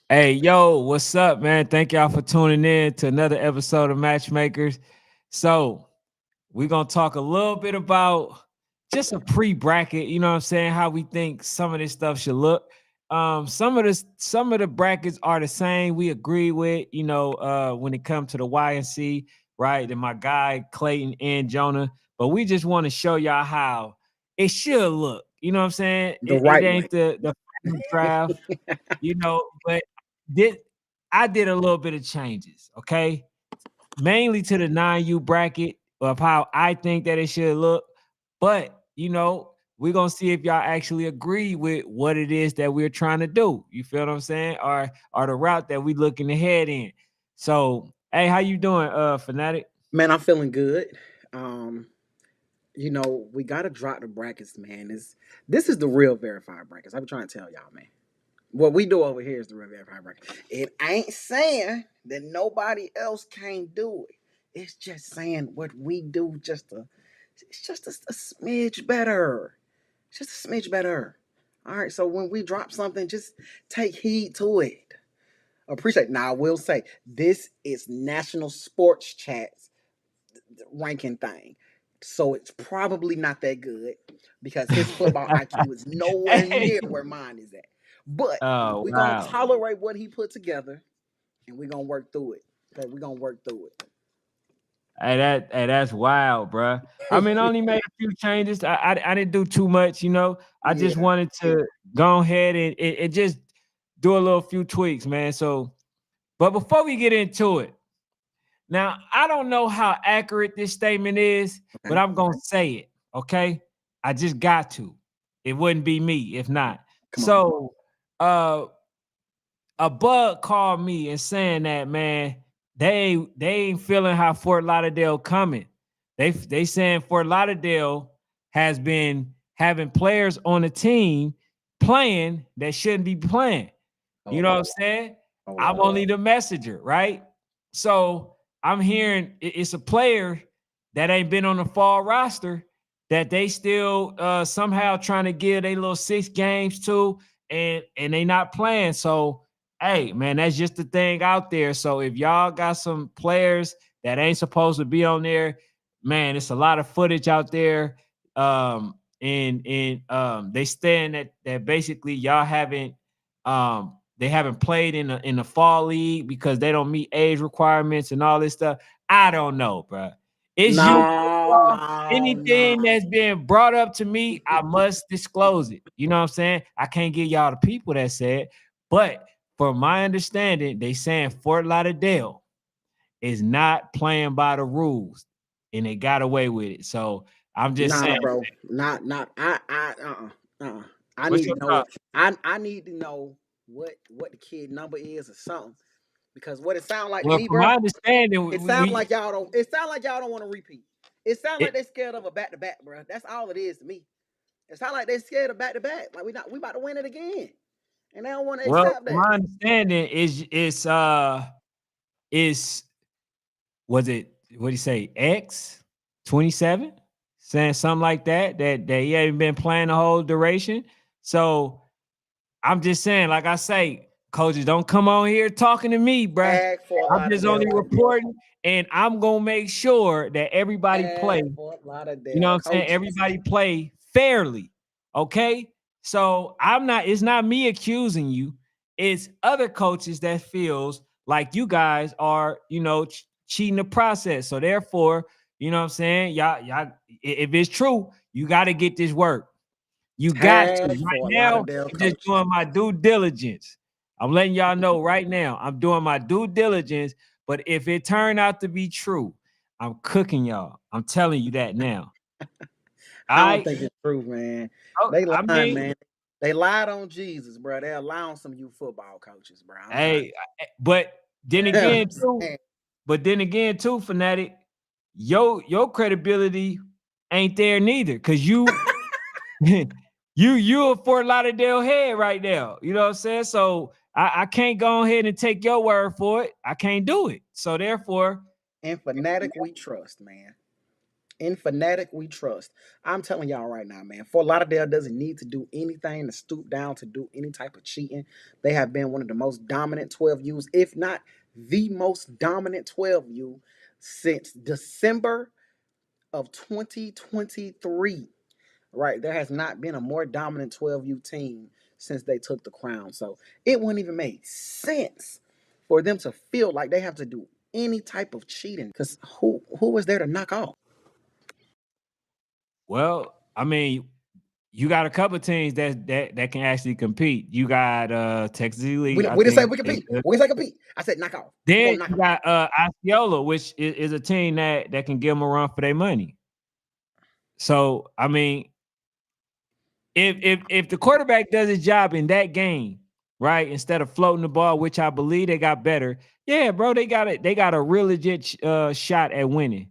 Hey, yo, what's up, man? Thank y'all for tuning in to another episode of Matchmakers. So, we're going to talk a little bit about just a pre-bracket, you know what I'm saying, how we think some of this stuff should look. Some of the brackets are the same. We agree with, when it comes to the YNC, right? And my guy Clayton and Jonah, but we just want to show y'all how it should look. You know what I'm saying? The It right way. ain't the final draft, but did I did a little bit of changes, okay? Mainly to the 9U bracket of how I think that it should look. But we're gonna see if y'all actually agree with what it is that we're trying to do. You feel what I'm saying? Or the route that we looking to head in. So, hey, how you doing, Fanatic? Man, I'm feeling good. Um, we gotta drop the brackets, man. This is the real verified brackets. I've been trying to tell y'all, man. What we do over here is the real verified bracket. It ain't saying that nobody else can't do it. It's just saying what we do it's just a smidge better. It's just a smidge better. All right, so when we drop something, just take heed to it. Appreciate. Now I will say this is National Sports Chat's ranking thing, so it's probably not that good because his football IQ is nowhere Hey. near where mine is at. But Oh we're gonna wow. tolerate what he put together, and we're gonna work through it. Okay, we're gonna work through That's wild, bruh. I mean, I it. only made a few changes. I didn't do too much, I just Yeah. wanted to go ahead and just do a little few tweaks, man. So, but before we get into it, now I don't know how accurate this statement is, but Okay. I'm gonna say it. Okay, I just got to. It wouldn't be me if not. Come on. So, uh, a bug called me and saying that, man, they ain't feeling how Fort Lauderdale coming. They saying Fort Lauderdale has been having players on the team playing that shouldn't be playing. Oh You know what I'm Lord. saying? Oh I'm Lord. only the messenger, right? So I'm hearing it's a player that ain't been on the fall roster that they still somehow trying to give a little 6 games to, and they not playing. So hey, man, that's just the thing out there. So if y'all got some players that ain't supposed to be on there, man, it's a lot of footage out there. And they saying that basically y'all haven't they haven't played in the fall league because they don't meet age requirements and all this stuff. I don't know, bro. It's you. No, no, Anything no. that's being brought up to me, I must disclose it. You know what I'm saying? I can't give y'all the people that said, but from my understanding, they saying Fort Lauderdale is not playing by the rules, and they got away with it. So I'm just Nah, saying, bro. Not. Uh-uh. I what's need your to know. thoughts? I need to know what the kid number is or something. Because what it sounds like to Well, me, from bro, my understanding, it sounds like y'all don't. It sounds like y'all don't want to repeat. It sounds like it they scared of a back to back, bro. That's all it is to me. It sounds like they scared of back to back. Like we about to win it again, and they don't want to well, accept from that. my understanding is was it what do you say X 27 saying something like that he ain't been playing the whole duration. So I'm just saying, like I say, coaches, don't come on here talking to me, bruh. Ag Fort I'm just Lauderdale only coaches. reporting, and I'm gonna make sure that everybody play. Ag Fort You know Lauderdale what I'm saying? coaches. Everybody play fairly. Okay. So it's not me accusing you. It's other coaches that feels like you guys are, cheating the process. So therefore, you know what I'm saying? Y'all, if it's true, you got to get this work. You got to. Ag Right Fort now, Lauderdale I'm just coaches. doing my due diligence. I'm letting y'all know right now. I'm doing my due diligence. But if it turned out to be true, I'm cooking y'all. I'm telling you that now. All I don't right. think it's true, man. Oh, They I lying, mean, man. They lied on Jesus, bro. They're allowing some of you football coaches, bro. I'm trying. hey, but then again, I'm too, saying. Fanatic, your credibility ain't there neither. Cause you you a Fort Lauderdale head right now. You know what I'm saying? So I can't go ahead and take your word for it. I can't do it. So therefore, And fanatic we trust, man. In Fanatic, we trust. I'm telling y'all right now, man. Fort Lauderdale doesn't need to do anything to stoop down to do any type of cheating. They have been one of the most dominant 12Us, if not the most dominant 12U since December of 2023. Right? There has not been a more dominant 12U team since they took the crown. So it wouldn't even make sense for them to feel like they have to do any type of cheating. Because who was there to knock off? Well, I mean, you got a couple teams that can actually compete. You got Texas Elite, I We didn't say think we they compete. good. We didn't say compete. I said knock off. We're Then gonna knock you off. got Osceola, which is a team that can give them a run for their money. So I mean, if the quarterback does his job in that game, right, instead of floating the ball, which I believe they got better, yeah, bro, they got it. They got a real legit shot at winning,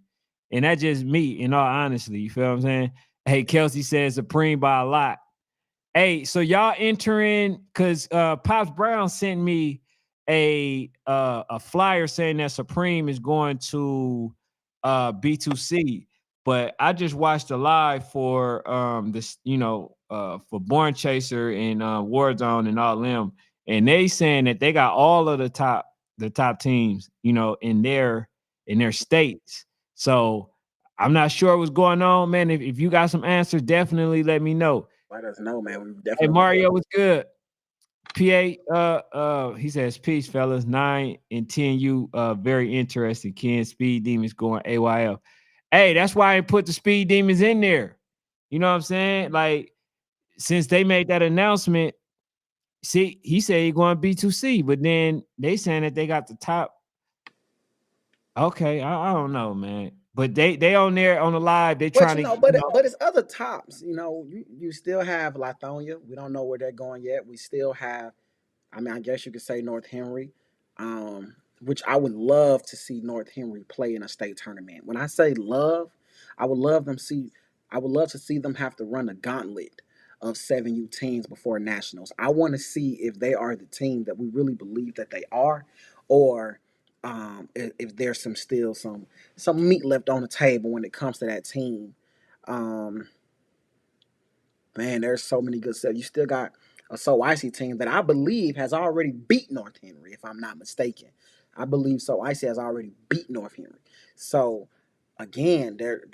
and that's just me. In all honesty, you feel what I'm saying? Hey, Kelsey says Supreme by a lot. Hey, so y'all entering because Pops Brown sent me a flyer saying that Supreme is going to B2C, but I just watched a live for this, for Born Chaser and Warzone and all them, and they saying that they got all of the top teams, in their states. So I'm not sure what's going on, man. If you got some answers, definitely let me know. Let us know, man. We Hey, definitely Mario, what's good? PA, he says, peace, fellas. 9 and 10, you very interesting. Ken Speed Demons going AYL. Hey, that's why I put the Speed Demons in there. You know what I'm saying? Like, since they made that announcement, see, he said he going B2C, but then they saying that they got the top. Okay, I don't know, man. But they on there on the live, they But trying to, but it's other tops. You still have Lithonia. We don't know where they're going yet. We still have, I mean, I guess you could say North Henry, which I would love to see North Henry play in a state tournament. When I say love, I would love them see. I would love to see them have to run a gauntlet of 7U teams before nationals. I want to see if they are the team that we really believe that they are, or if there's some meat left on the table when it comes to that team. Um, Man, there's so many good stuff. You still got a So Icy team that I believe has already beat North Henry, if I'm not mistaken. I believe So Icy has already beat North Henry. So again, they're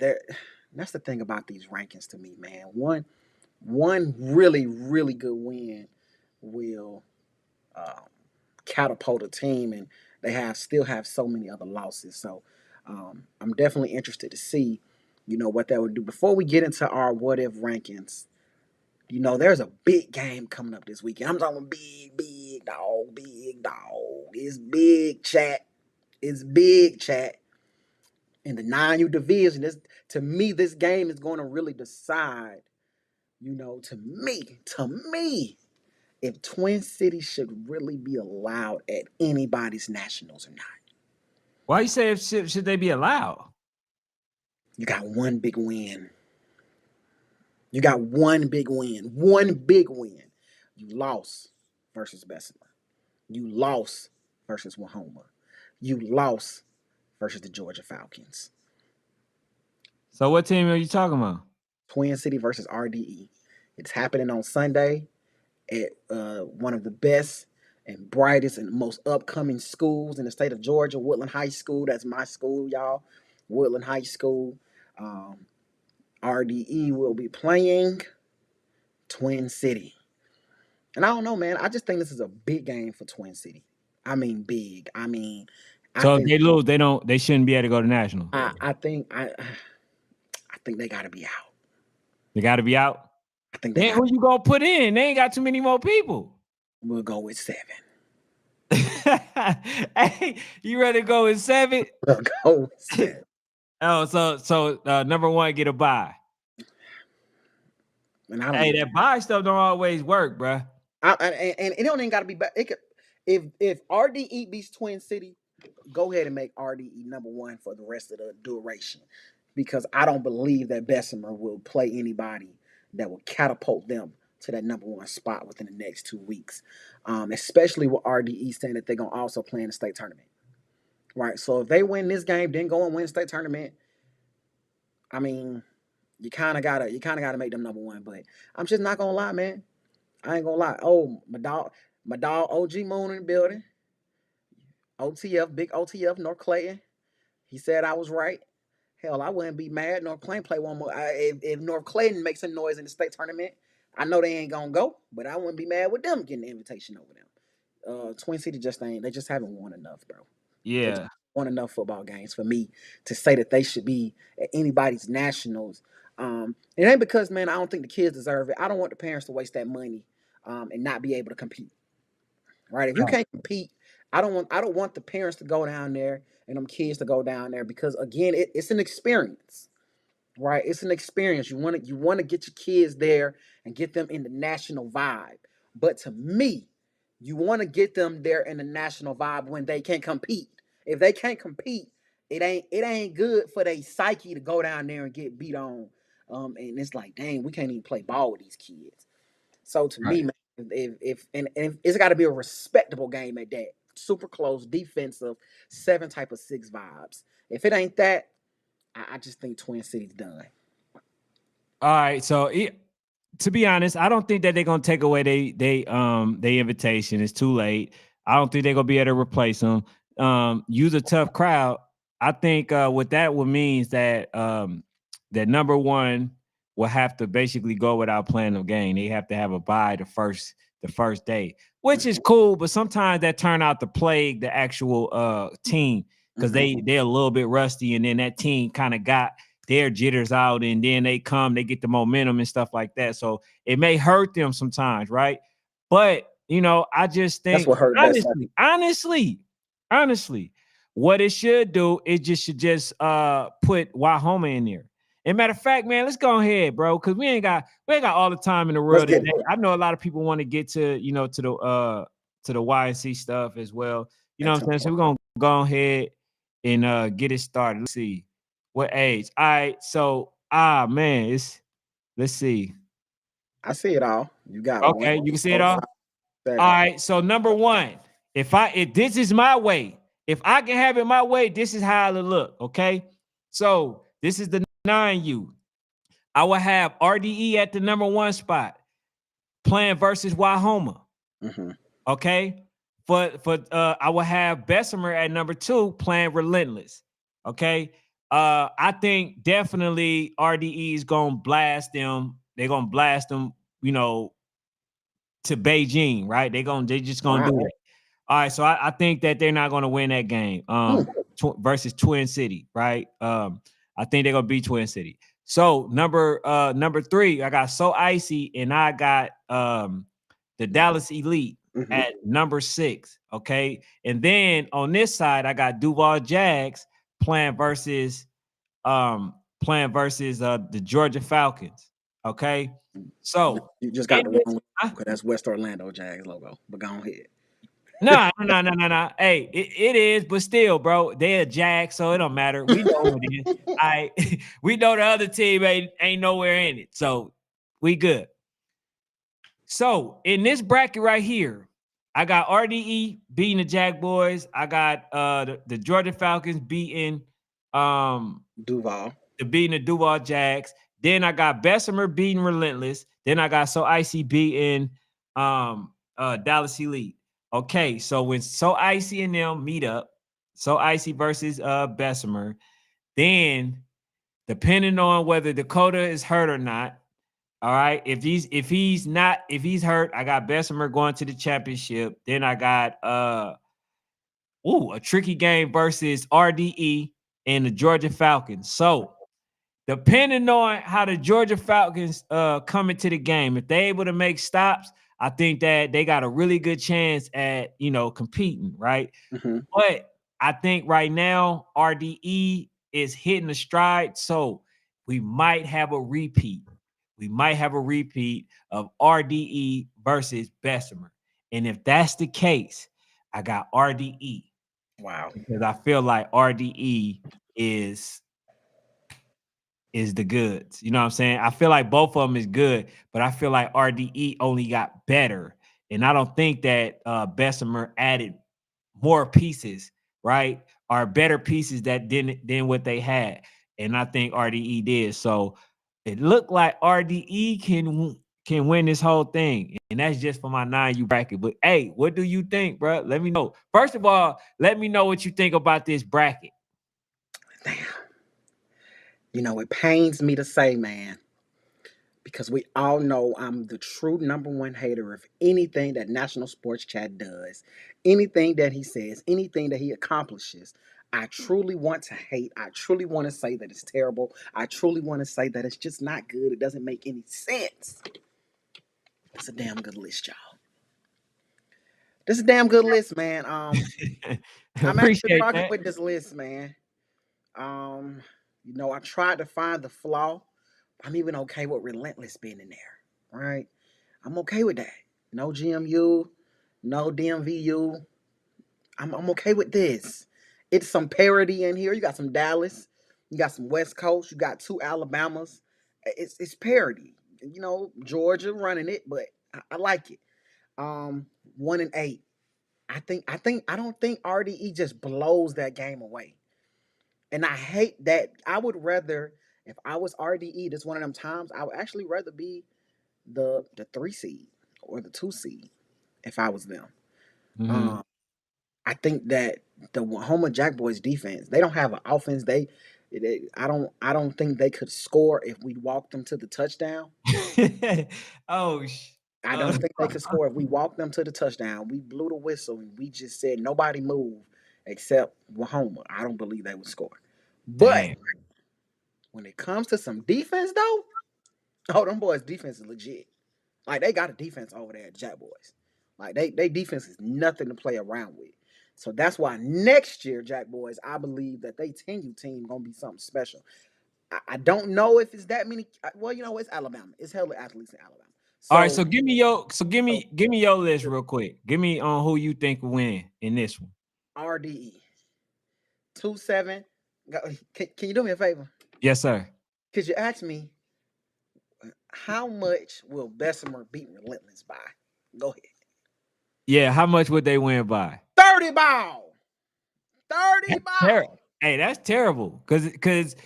that's the thing about these rankings to me, man. One really, really good win will um, catapult a team, and they still have so many other losses. So I'm definitely interested to see, what that would do. Before we get into our what if rankings, there's a big game coming up this weekend. I'm talking big, big dog, big dog. It's big chat. It's big chat. In the 9U division, to me, this game is going to really decide, to me, if Twin Cities should really be allowed at anybody's nationals or not. why you say should they be allowed? You got one big win. You got one big win. One big win. You lost versus Bessemer. You lost versus Wahoma. You lost versus the Georgia Falcons. So what team are you talking about? Twin City versus RDE. It's happening on Sunday at one of the best and brightest and most upcoming schools in the state of Georgia, Woodland High School. That's my school, y'all. Woodland High School. Um, RDE will be playing Twin City. And I don't know, man. I just think this is a big game for Twin City. I mean, big. I So if think they lose, they shouldn't be able to go to national. I think they got to be out. They got to be out. I think they Then got. who you gonna put in? They ain't got too many more people. We'll go with 7. Hey, you ready to go with 7? We'll go with 7. Oh, so number 1 get a bye. And I don't Hey, even. that bye stuff don't always work, bruh. And it don't even got to be back. It could, if RDE beats Twin City, go ahead and make RDE number 1 for the rest of the duration, because I don't believe that Bessemer will play anybody that will catapult them to that number 1 spot within the next 2 weeks. Especially with RDE saying that they're gonna also play in the state tournament. Right. So if they win this game, then go and win the state tournament, I mean, you kind of gotta make them number one. But I'm just not gonna lie, man. I ain't gonna lie. Oh, my dog, OG Moon in the building. OTF, big OTF, North Clayton. He said I was right. Hell, I wouldn't be mad. North Clayton play one more. If North Clayton makes some noise in the state tournament, I know they ain't gonna go, but I wouldn't be mad with them getting the invitation over them. Twin City just ain't. They just haven't won enough, bro. They just Yeah. won enough football games for me to say that they should be at anybody's nationals. It ain't because, man, I don't think the kids deserve it. I don't want the parents to waste that money and not be able to compete. Right? If you Right. can't compete, I don't want the parents to go down there and them kids to go down there because again, it's an experience, right? It's an experience. You want to get your kids there and get them in the national vibe. But to me, you want to get them there in the national vibe when they can compete. If they can't compete, it ain't good for their psyche to go down there and get beat on. And it's like, dang, we can't even play ball with these kids. So to me, Right. man, if it's got to be a respectable game at that, super close, defensive, 7 type of 6 vibes. If it ain't that, I just think Twin Cities done. All right. So to be honest, I don't think that they're gonna take away they invitation. It's too late. I don't think they're gonna be able to replace them. Use a tough crowd. I think what that would means that that number one will have to basically go without playing the game. They have to have a bye the first day, which is cool, but sometimes that turn out to plague the actual team because Mhm. they're a little bit rusty, and then that team kind of got their jitters out, and then they get the momentum and stuff like that. So it may hurt them sometimes, right? But I just That's think what hurt that side. honestly, what it should do, it just should just put Wahoma in there. And matter of fact, man, let's go ahead, bro, because we ain't got all the time in the Let's world get today. into it. I know a lot of people want to get to the YNC stuff as well. You know At what I'm saying? So 10 o'clock. we're gonna go ahead and get it started. Let's see. What age? All right. So, man, let's see. I see it all. You got one, Okay, you can see it four, all. five, All seven. right. So number one, if this is my way, if I can have it my way, this is how it'll look. Okay. So this is the 9U. I will have RDE at the number one spot, playing versus Wahoma. Mm-hmm. Okay. For I will have Bessemer at number two, playing Relentless. Okay. I think definitely RDE is gonna blast them. They're gonna blast them, you know, to Beijing, right? They just gonna do Wow. that. All right, so I think that they're not gonna win that game. Hmm. Versus Twin City, right? I think they're gonna beat Twin City. So number three, I got So Icy, and I got the Dallas Elite Mm-hmm. at number six. Okay, and then on this side, I got Duval Jags playing versus the Georgia Falcons. Okay, No, so you just got in the this, wrong because that's West Orlando Jags logo. But go ahead. no, no, no, no, no. Hey, it is, but still, bro, they're a Jack, so it don't matter. We know who it is. I we know the other team ain't nowhere in it, so we good. So in this bracket right here, I got RDE beating the Jack Boys. I got the Georgia Falcons um Duval. beating the Duval Jacks. Then I got Bessemer beating Relentless. Then I got So Icy beating Dallas Elite. Okay, so when So Icy and them meet up, So Icy versus Bessemer, then depending on whether Dakota is hurt or not. All right. If he's hurt, I got Bessemer going to the championship. Then I got a tricky game versus RDE and the Georgia Falcons. So depending on how the Georgia Falcons come into the game, if they're able to make stops, I think that they got a really good chance at competing, right? Mm-hmm. But I think right now RDE is hitting a stride, so we might have a repeat. We might have a repeat of RDE versus Bessemer, and if that's the case, I got RDE Wow. because I feel like RDE is is the goods. You know what I'm saying? I feel like both of them is good, but I feel like RDE only got better. And I don't think that Bessemer added more pieces, right? Or better pieces that didn't than what they had. and I think RDE did. So it looked like RDE can win this whole thing, and that's just for my 9U bracket. But hey, what do you think, bro? Let me know. First of all, let me know what you think about this bracket. Damn. It pains me to say, man, because we all know I'm the true number one hater of anything that National Sports Chat does, anything that he says, anything that he accomplishes. I truly want to hate. I truly want to say that it's terrible. I truly want to say that it's just not good. It doesn't make any sense. It's a damn good list, y'all. This is a damn good list, man. I'm actually Appreciate rocking that. with this list, man. Um, I tried to find the flaw. I'm even okay with Relentless being in there, right? I'm okay with that. No GMU, no DMVU. I'm okay with this. It's some parity in here. You got some Dallas, you got some West Coast, you got two Alabamas. It's parity. Georgia running it, but I like it. 1-8. I don't think RDE just blows that game away. And I hate that. I would rather, if I was RDE, this one of them times, I would actually rather be the 3 seed or the 2 seed if I was them. Mhm. Um, I think that the Homer Jack Boys defense, they don't have an offense. I don't think they could score if we walked them to the touchdown. oh, I uh, don't think they could score if we walked them to the touchdown. We blew the whistle and we just said nobody move except Homer. I don't believe they would score. But damn. when it comes to some defense, though, oh, them boys' defense is legit. Like they got a defense over there at Jack Boys. Like they defense is nothing to play around with. So that's why next year, Jack Boys, I believe that they 10U team gonna be something special. I don't know if it's that many. Well, it's Alabama. It's hella athletes in Alabama. All right, So, so give me your so give me your list real quick. Give me on who you think will win in this one. RDE 2-7. Can you do me a favor? Yes, sir. Could you ask me how much will Bessemer beat Relentless by? Go ahead. Yeah, how much would they win by? 30 ball. 30 That's terrible. ball. Hey, that's terrible. Cause 30.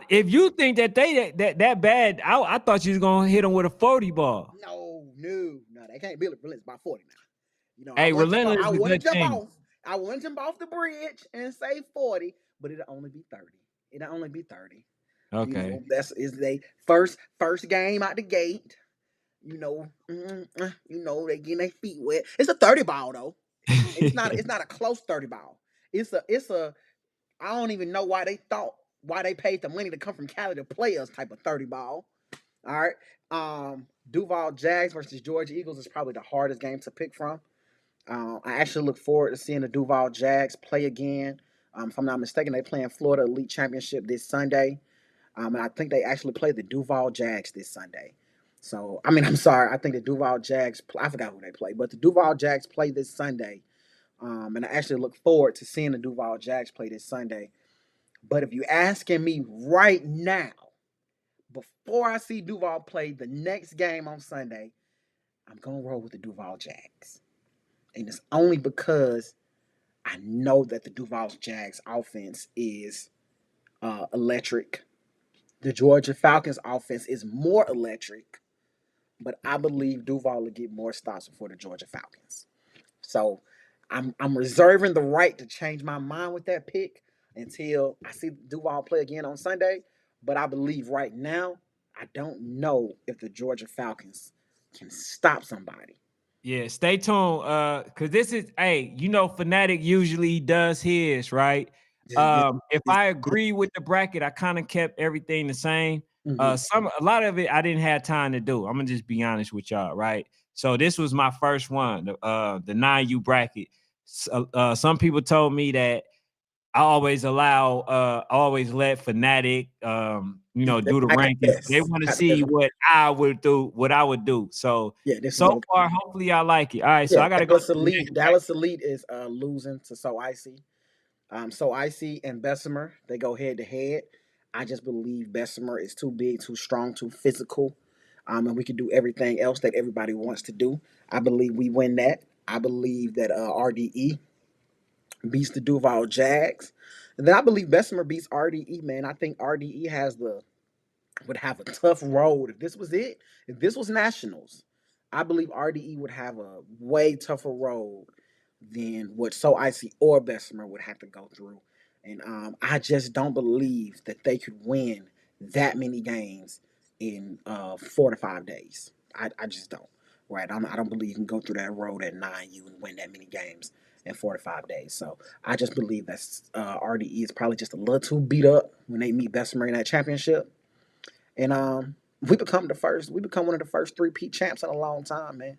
if you think that they that bad, I thought you was gonna hit them with a 40 ball. No. They can't beat Relentless by 40 now. I Hey, want to jump. Relentless I is a want to good jump team. off. I want to jump off the bridge and say 40, but it'll only be 30. It'll only be 30. Okay. That's is they first game out the gate. They getting their feet wet. It's a 30 ball though. It's not a close 30 ball. It's a I don't even know why they paid the money to come from Cali to play us type of 30 ball. All right. Duval Jags versus Georgia Eagles is probably the hardest game to pick from. I actually look forward to seeing the Duval Jags play again. If I'm not mistaken, they play in Florida Elite Championship this Sunday. And I think they actually play the Duval Jags this Sunday. So, I mean, I'm sorry. I think the Duval Jags, I forgot who they play, but the Duval Jags play this Sunday. And I actually look forward to seeing the Duval Jags play this Sunday. But if you're asking me right now, before I see Duval play the next game on Sunday, I'm going to roll with the Duval Jags. And it's only because I know that the Duval Jags offense is electric. The Georgia Falcons offense is more electric, but I believe Duval will get more stops before the Georgia Falcons. So I'm reserving the right to change my mind with that pick until I see Duval play again on Sunday. But I believe right now, I don't know if the Georgia Falcons can stop somebody. Yeah, stay tuned. Cause this is Fnatic usually does his, right? This, this, If this, I this, agree with the bracket, I kind of kept everything the same. mm-hmm. A lot of it I didn't have time to do. I'm gonna just be honest with y'all, right? So this was my first one, the 9U bracket. Some people told me that I always let Fnatic They- do the I got rankings. They this. want to I got the see best one. what I would do. So Yeah, this is so what we far, hopefully I like it. All right, so Yeah, I gotta go to Dallas the Elite. next bracket. Dallas Elite is losing to So Icy. So Icy and Bessemer, they go head to head. I just believe Bessemer is too big, too strong, too physical. And we can do everything else that everybody wants to do. I believe we win that. I believe that RDE beats the Duval Jags. Then I believe Bessemer beats RDE, man. I think RDE would have a tough road if this was it. If this was nationals, I believe RDE would have a way tougher road than what So Icy or Bessemer would have to go through. And I just don't believe that they could win that many games in 4 to 5 days. I just don't. Right? I don't believe you can go through that road at 9U and win that many games in 4 to 5 days. So I just believe that RDE is probably just a little too beat up when they meet Bessemer in that championship. And we become one of the first three-peat champs in a long time, man.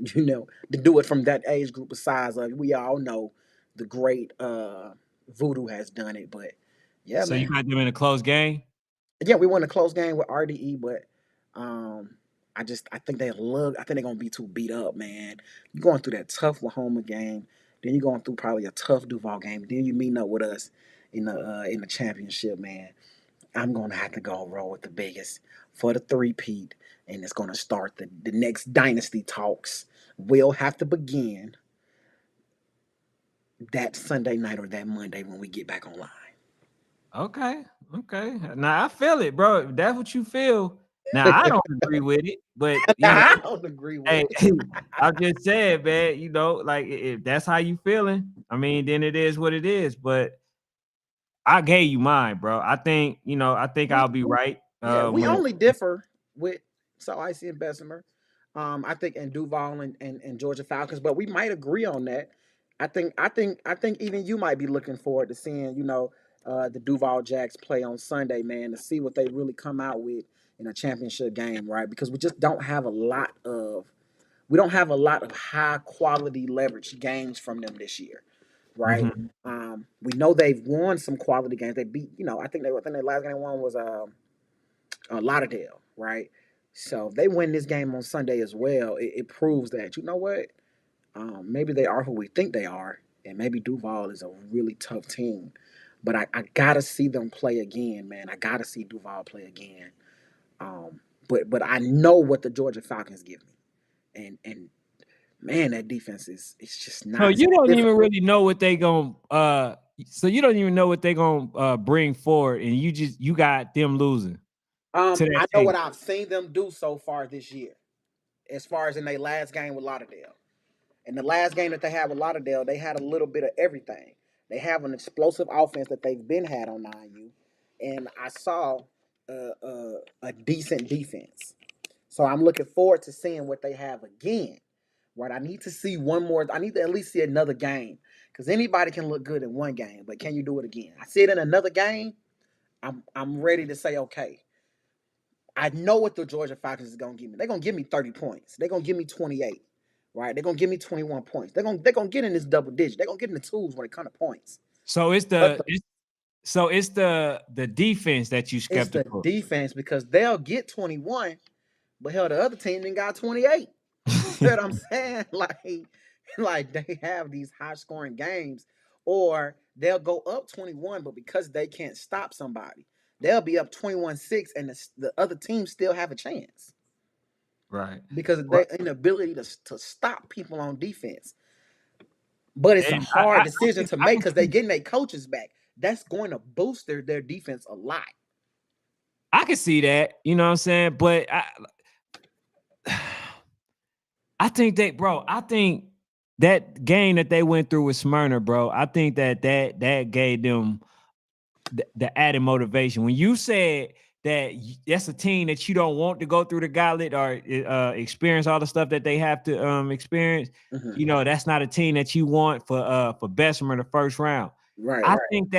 To do it from that age group of size. We all know the great Voodoo has done it, but yeah, So you man. got them in a close game? Yeah, we won a close game with RDE, but um I think they're gonna be too beat up, man. You're going through that tough Lahoma game, then you're going through probably a tough Duval game, then you meeting up with us in the championship, man. I'm gonna have to go roll with the biggest for the three-peat, and it's gonna start the next dynasty talks. Will have to begin that Sunday night or that Monday when we get back online. Okay, okay. Now I feel it, bro. If that's what you feel. Now I don't agree with it, but I don't agree with hey, it. I'm just saying, man. Like if that's how you feeling, I mean, then it is what it is. But I gave you mine, bro. I think We I'll be right. Yeah, we When only differ with South Icy and Bessemer. I think in Duval and Georgia Falcons, but we might agree on that. I think even you might be looking forward to seeing, the Duval Jacks play on Sunday, man, to see what they really come out with in a championship game, right? Because we just don't have a lot of high quality leverage games from them this year, right? Mhm. We know they've won some quality games. They beat, I think their last game they won was Lauderdale, right? So if they win this game on Sunday as well, it proves that you know what, maybe they are who we think they are, and maybe Duval is a really tough team. But I gotta see them play again, man. I gotta see Duval play again. Um, but I know what the Georgia Falcons give me, and man, that defense is it's just So not. It's you don't even difficult. really know what they going so you don't even know what they gonna bring forward, and you got them losing to that I know team. what I've seen them do so far this year, as far as in their last game with Lauderdale. In the last game that they had with Lauderdale, they had a little bit of everything. They have an explosive offense that they've been had on 9U, and I saw a decent defense. So I'm looking forward to seeing what they have again. Right, I need to see one more. I need to at least see another game because anybody can look good in one game, but can you do it again? I see it in another game. I'm ready to say okay. I know what the Georgia Falcons is gonna give me. They're gonna give me 30 points. They're gonna give me 28. Right? They're gonna give me 21 points. They're gonna get in this double digit. They're gonna get in the twos when it comes to points. So But it's the defense that you it's the skeptical. defense because they'll get 21, but hell, the other team then got 28. You feel what I'm saying? Like they have these high scoring games, or they'll go up 21, but because they can't stop somebody, they'll be up 21-6, and the other team still have a chance Right. because of Well, their inability to stop people on defense. But it's a and hard I decision can to I make can because they're see getting their coaches back. That's going to boost their defense a lot. I can see that, you know what I'm saying? But I think I think that game that they went through with Smyrna, bro, I think that gave them the added motivation. When you said that that's a team that you don't want to go through the gauntlet or experience all the stuff that they have to experience, Hmm. that's not a team that you want for Bessemer in the first round. Right. I think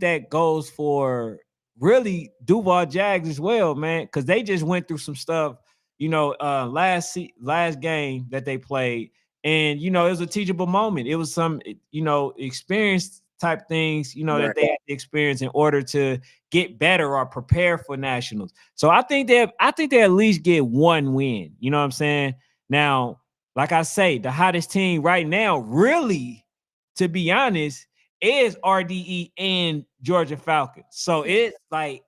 that goes for really Duval Jags as well, man, because they just went through some stuff, last game that they played, and it was a teachable moment. It was some experience type things, that Right. they had to experience in order to get better or prepare for nationals. So I think they at least get one win. You know what I'm saying? Now, like I say, the hottest team right now, really, to be honest, is RDE and Georgia Falcons. So it's like,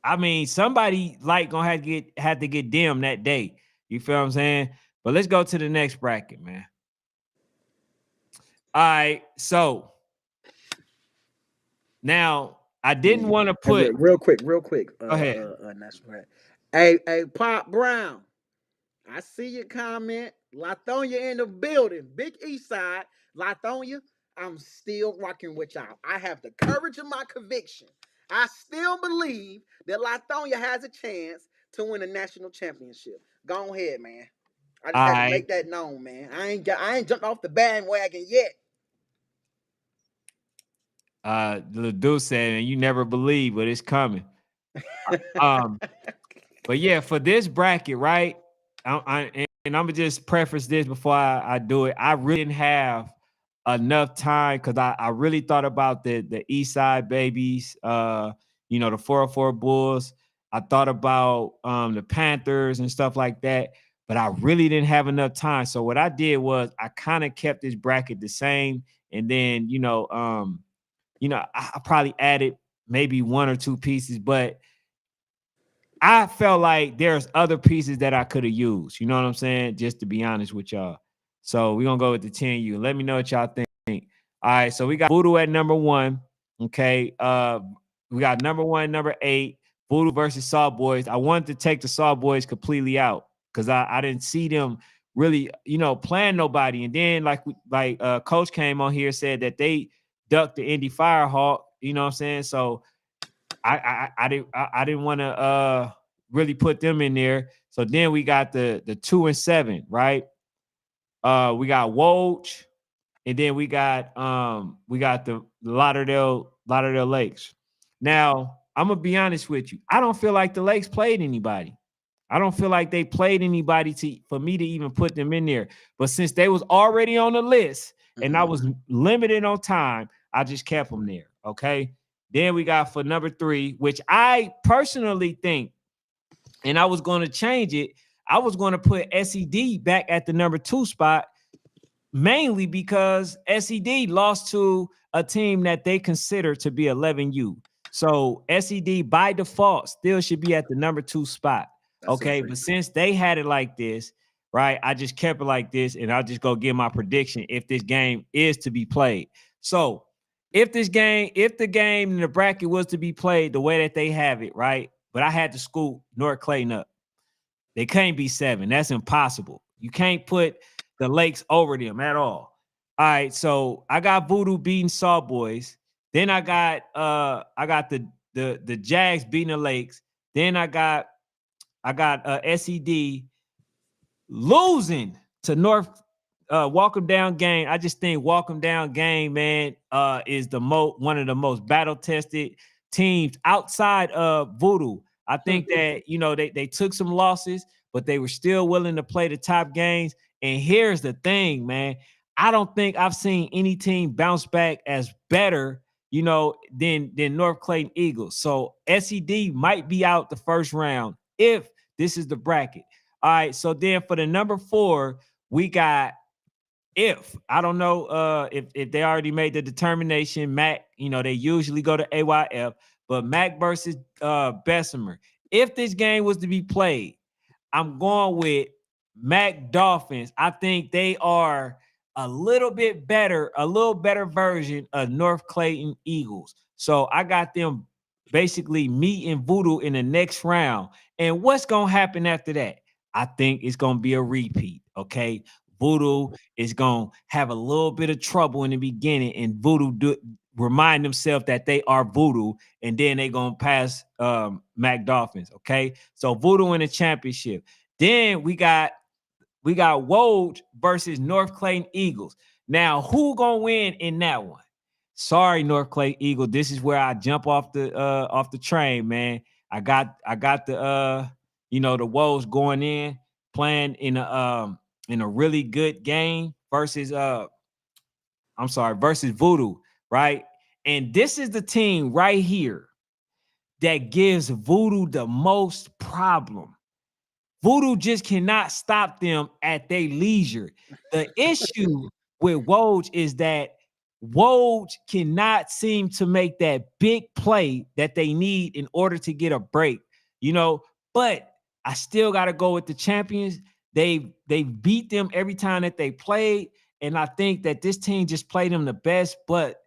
I mean, somebody like gonna have to get dim that day. You feel what I'm saying? But let's go to the next bracket, man. All right, so Now, I Yeah. didn't want to Hey, put. real quick. Go ahead. National Red. Hey, Pop Brown. I see your comment. Lithonia in the building. Big East Side. Lithonia, I'm still rocking with y'all. I have the courage of my conviction. I still believe that Lithonia has a chance to win a national championship. Go ahead, man. I just had to I make that known, man. I ain't jumped off the bandwagon yet. the dude said, and you never believe, but it's coming. Um, but yeah, for this bracket, right? And I'm gonna just preface this before I do it. I really didn't have enough time because I really thought about the East Side babies, the 404 Bulls. I thought about the Panthers and stuff like that, but I really didn't have enough time. So what I did was I kind of kept this bracket the same, and then I probably added maybe one or two pieces, but I felt like there's other pieces that I could have used. You know what I'm saying? Just to be honest with y'all. So we're gonna go with the 10U. Let me know what y'all think. All right, so we got Voodoo at number one. Okay. We got number one, number 8, Voodoo versus Salt Boys. I wanted to take the Salt Boys completely out because I didn't see them really, playing nobody. And then like Coach came on here, said that they ducked the Indy Firehawk. You know what I'm saying? So I didn't want to really put them in there. So then we got the 2 and 7, right? We got Woj, and then we got the Lauderdale Lakes. Now, I'm gonna be honest with you. I don't feel like the Lakes played anybody. I don't feel like they played anybody for me to even put them in there. But since they was already on the list and I was limited on time, I just kept them there. Okay. Then we got for number 3, which I personally think, and I was going to change it. I was going to put SED back at the number 2 spot, mainly because SED lost to a team that they consider to be 11U. So SED by default still should be at the number 2 spot. Okay, but since they had it like this, right, I just kept it like this, and I'll just go give my prediction if this game is to be played. So if the game in the bracket was to be played the way that they have it, right, but I had to scoop North Clayton up. They can't be 7. That's impossible. You can't put the Lakes over them at all. All right, so I got Voodoo beating Salt Boys. Then I got the Jags beating the Lakes. Then I got SED losing to North Walk 'em Down game. I just think Walk 'em Down game, man, is one of the most battle tested teams outside of Voodoo. I think that they took some losses, but they were still willing to play the top games. And here's the thing, man. I don't think I've seen any team bounce back as better, than North Clayton Eagles. So SED might be out the first round if this is the bracket. All right, so then for the number 4, we got if I don't know if they already made the determination. Mac, they usually go to AYF, but Mac versus Bessemer. If this game was to be played, I'm going with Mac Dolphins. I think they are a little better version of North Clayton Eagles. So I got them basically meeting Voodoo in the next round. And what's gonna happen after that? I think it's gonna be a repeat. Okay. Voodoo is gonna have a little bit of trouble in the beginning, and Voodoo remind themselves that they are Voodoo, and then they gonna pass Mac Dolphins. Okay, so Voodoo in the championship. Then we got Woj versus North Clayton Eagles. Now, who gonna win in that one? Sorry, North Clayton Eagle. This is where I jump off the train, man. I got the Woes going in, playing in a really good game versus Voodoo, right? And this is the team right here that gives Voodoo the most problem. Voodoo just cannot stop them at their leisure. The issue with Woj is that Woj cannot seem to make that big play that they need in order to get a break, But I still got to go with the champions. They beat them every time that they played, and I think that this team just played them the best. But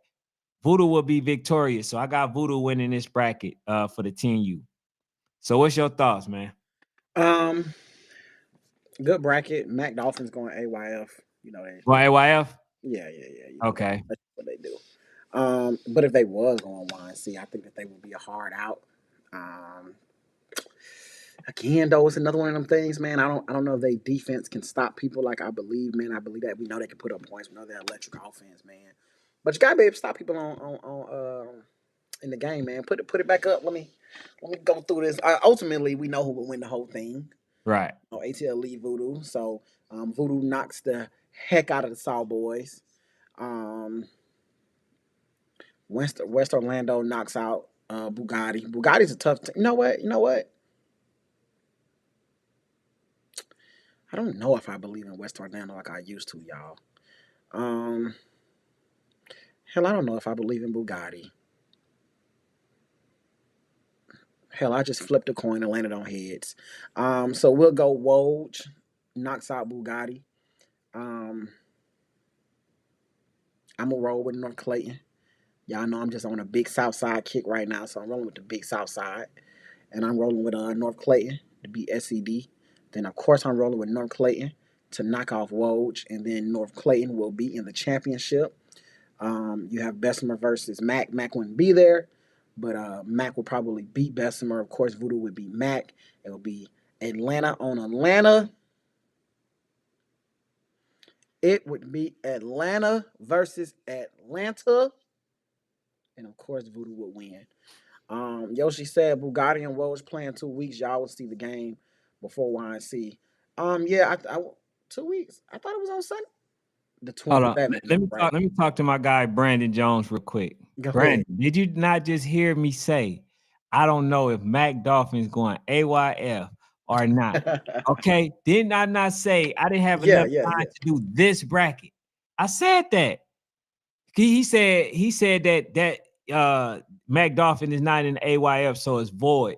Voodoo will be victorious. So I got Voodoo winning this bracket for the 10U. So what's your thoughts, man? Um, Good bracket. Mac Dolphins going AYF. You know they. Well, AYF? Yeah. You know Okay. that's what they do. But if they was going YNC, I think that they would be a hard out. Um, Again, though, it's another one of them things, man. I don't know if they defense can stop people like I believe, man. I believe that we know they can put up points. We know they're electric offense, man. But you gotta be able to stop people on in the game, man. Put it back up. Let me go through this. Ultimately, we know who will win the whole thing. Right. ATL lead Voodoo. So Voodoo knocks the heck out of the Saw Boys. Um, West Orlando knocks out Bugatti. Bugatti's a tough team. You know what? I don't know if I believe in West Orlando like I used to, y'all. Um, Hell, I don't know if I believe in Bugatti. Hell, I just flipped a coin and landed on heads. So we'll go Woj knocks out Bugatti. Um, I'm gonna roll with North Clayton. Y'all know I'm just on a big South Side kick right now, so I'm rolling with the big South Side, and I'm rolling with North Clayton to beat SED. Then of course I'm rolling with North Clayton to knock off Woj, and then North Clayton will be in the championship. You have Bessemer versus Mac. Mac wouldn't be there, but Mac will probably beat Bessemer. Of course, Voodoo would beat Mac. It will be Atlanta on Atlanta. It would be Atlanta versus Atlanta. And of course, Voodoo would win. Yoshi said Bugatti and Woj playing 2 weeks. Y'all will see the game before YNC. Yeah, 2 weeks. I thought it was on Sunday. The Hold on. 27th. Let You're me right. talk. Let me talk to my guy Brandon Jones real quick. Go ahead. Brandon, did you not just hear me say, I don't know if Mac Dolphins going AYF or not? Okay. Didn't I not say I didn't have enough Yeah. time to do this bracket? I said that. He said that Mac Dolphin is not in AYF, so it's void.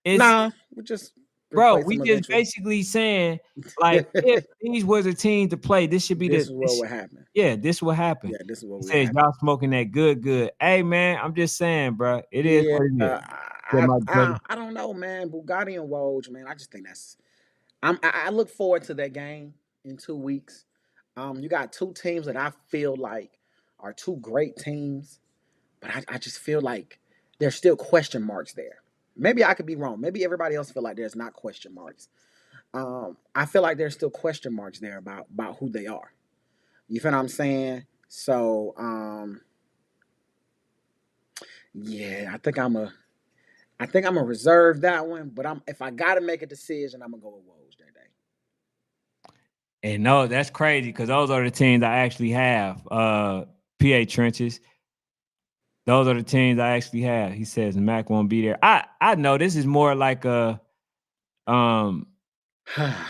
It's Nah, we just bro, replace we them just eventually. basically saying like if these was a team to play, this should be This is what would happen. this will happen. Yeah, this is what He would says happen. y'all smoking that good. Hey man, I'm just saying, bro. It is Yeah, what it is. Yeah, I, my brother. I don't know, man. Bugatti and Woj, man. I just think that's. I look forward to that game in 2 weeks. You got two teams that I feel like are two great teams, but I just feel like there's still question marks there. Maybe I could be wrong. Maybe everybody else feel like there's not question marks. I feel like there's still question marks there about who they are. You feel what I'm saying? So, yeah, I think I'm a reserve that one. But if I gotta make a decision, I'm gonna go with Woj that day. And no, that's crazy because those are the teams I actually have. PA Trenches. Those are the teams I actually have. He says Mac won't be there. I know this is more like a um I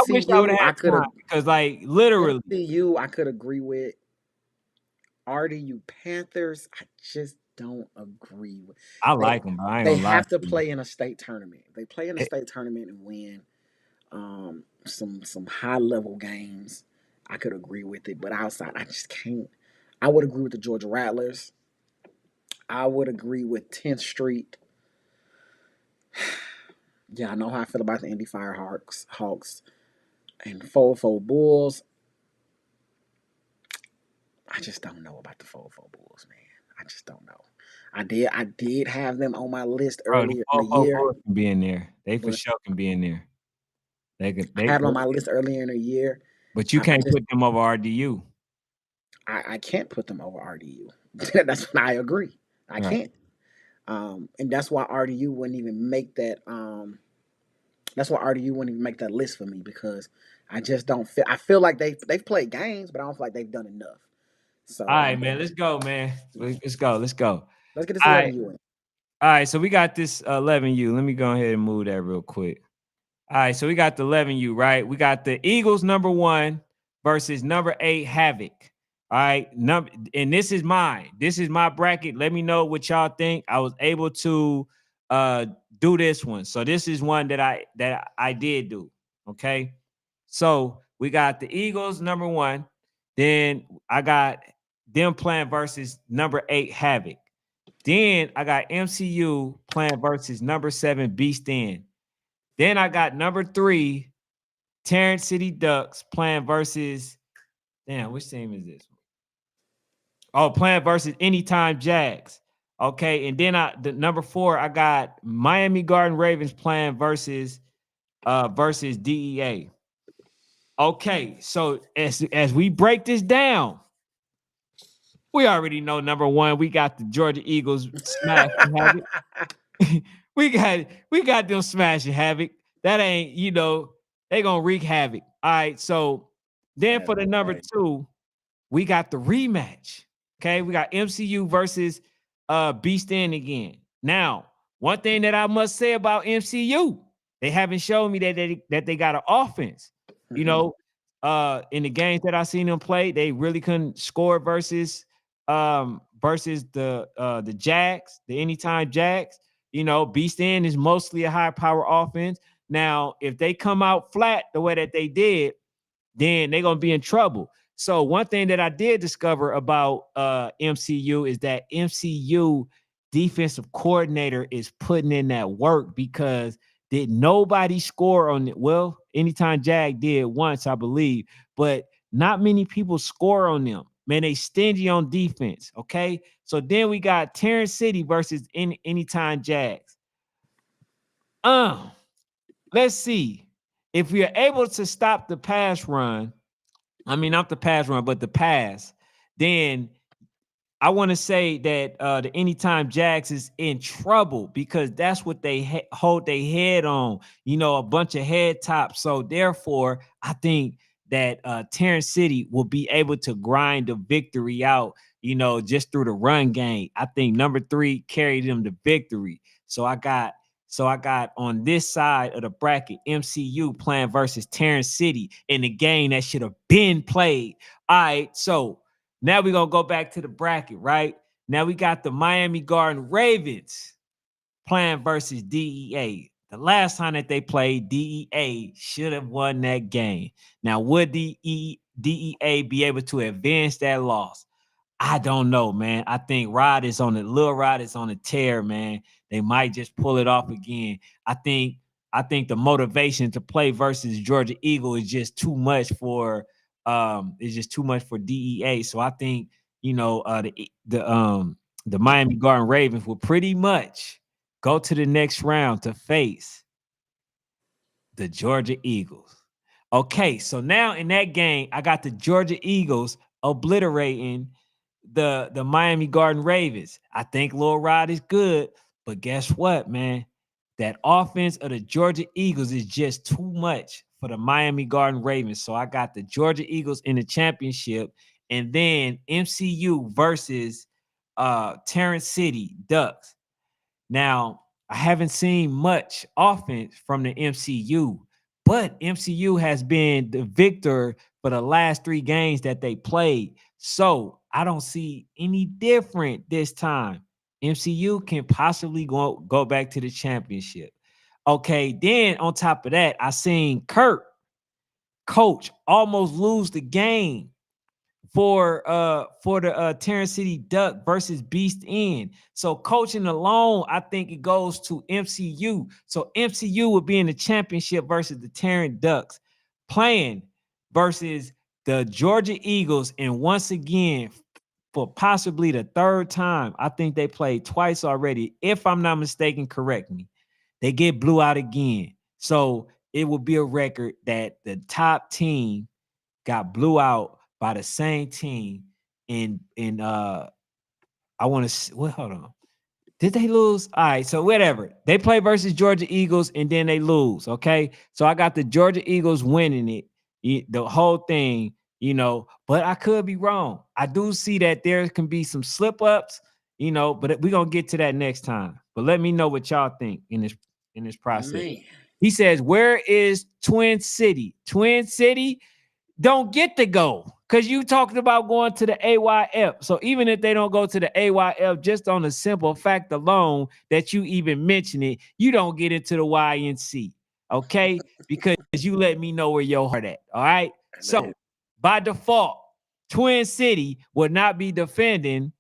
wish I would MCU, have I had could time have because like literally MCU, I could agree with. RDU Panthers, I just don't agree with. I They like them, but I ain't they gonna lie have to to you. play in a state tournament. They play in a It- state tournament and win some high level games. I could agree with it, but outside, I just can't. I would agree with the Georgia Rattlers. I would agree with 10th Street. Yeah, I know how I feel about the Indy Hawks, and Fofo Bulls. I just don't know about the Fofo Bulls, man. I just don't know. I did have them on my list Bro, the earlier in the 4 year, Bulls can be in there. They for but sure can be in there. They could I had them on my list earlier in the year. but you I can't just put them over RDU. I can't put them over RDU. That's when I agree. I Right. can't. And that's why RDU wouldn't even make that. That's why RDU wouldn't even make that list for me because I just don't feel. I feel like they've played games, but I don't feel like they've done enough. All So right, man. Let's go, man. Let's go. Let's go. let's get this All right. 11U in. All right. So we got this 11U. Let me go ahead and move that real quick. All right. So we got the 11U, right? We got the Eagles number 1 versus number 8 Havoc. All right. And this is mine. This is my bracket. Let me know what y'all think. I was able to uh do this one. So this is one that I did do. Okay. So we got the Eagles number 1. Then I got them playing versus number 8 Havoc. Then I got MCU playing versus number 7 Beast In. Then I got number 3 Terrence City Ducks playing versus, damn, which team is this? Oh, playing versus Anytime Jags. Okay, and then the number 4 I got Miami Garden Ravens playing versus DEA. Okay, so as we break this down, we already know number 1 we got the Georgia Eagles smashing Havoc. we got them smashing Havoc. That ain't, they gonna wreak havoc. All right, so then for the number Right. 2, we got the rematch. Okay, we got MCU versus Beast In again. Now, one thing that I must say about MCU, they haven't shown me that they got an offense. You Mhm. know, in the games that I seen them play, they really couldn't score versus the Jags, the Anytime Jags. Beast In is mostly a high power offense. Now, if they come out flat the way that they did, then they're gonna be in trouble. So one thing that I did discover about MCU is that MCU defensive coordinator is putting in that work, because did nobody score on it? Well, Anytime Jag did once, I believe, but not many people score on them. Man, they stingy on defense. Okay, so then we got Terrence City versus Anytime Jags. Uh, let's see if we are able to stop the pass run. I mean, not the pass run, but the pass. Then I want to say that the Anytime Jags is in trouble, because that's what they hold their head on, a bunch of head tops. So therefore, I think that Terrence City will be able to grind the victory out, just through the run game. I think number 3 carried them to victory. So I got on this side of the bracket MCU playing versus Terrence City in a game that should have been played. All right, so now we're going to go back to the bracket, right? Now we got the Miami Garden Ravens playing versus DEA. The last time that they played, DEA should have won that game. Now, would DEA be able to advance that loss? I don't know, man. I think Lil Rod is on a tear, man. They might just pull it off again. I think the motivation to play versus Georgia Eagle is just too much for DEA. So I think, the Miami Garden Ravens will pretty much go to the next round to face the Georgia Eagles. Okay, so now in that game, I got the Georgia Eagles obliterating the Miami Garden Ravens. I think Lil Rod is good, but guess what, man? That offense of the Georgia Eagles is just too much for the Miami Garden Ravens. So I got the Georgia Eagles in the championship, and then MCU versus Terrence City Ducks. Now, I haven't seen much offense from the MCU, but MCU has been the victor for the last 3 games that they played. So I don't see any different this time. MCU can possibly go back to the championship. Okay, then on top of that, I seen Kirk, coach, almost lose the game for the Terrence City Duck versus Beast In. So coaching alone, I think it goes to MCU. So MCU would be in the championship versus the Terrence Ducks, playing versus the Georgia Eagles, and once again, for possibly the 3rd time. I think they played twice already. If I'm not mistaken, correct me. They get blew out again. So it would be a record that the top team got blew out by the same team in I want to, well, hold on. Did they lose? All right, so whatever. They play versus Georgia Eagles and then they lose. Okay. So I got the Georgia Eagles winning it, the whole thing, but I could be wrong. I do see that there can be some slip ups, but we're gonna get to that next time. But let me know what y'all think in this process. Man. He says, where is Twin City? Twin City don't get to go, because you talking about going to the AYF. So even if they don't go to the AYF, just on the simple fact alone that you even mention it, you don't get into the YNC. Okay, because you let me know where your heart at. All right. So Man. by default, Twin City would not be defending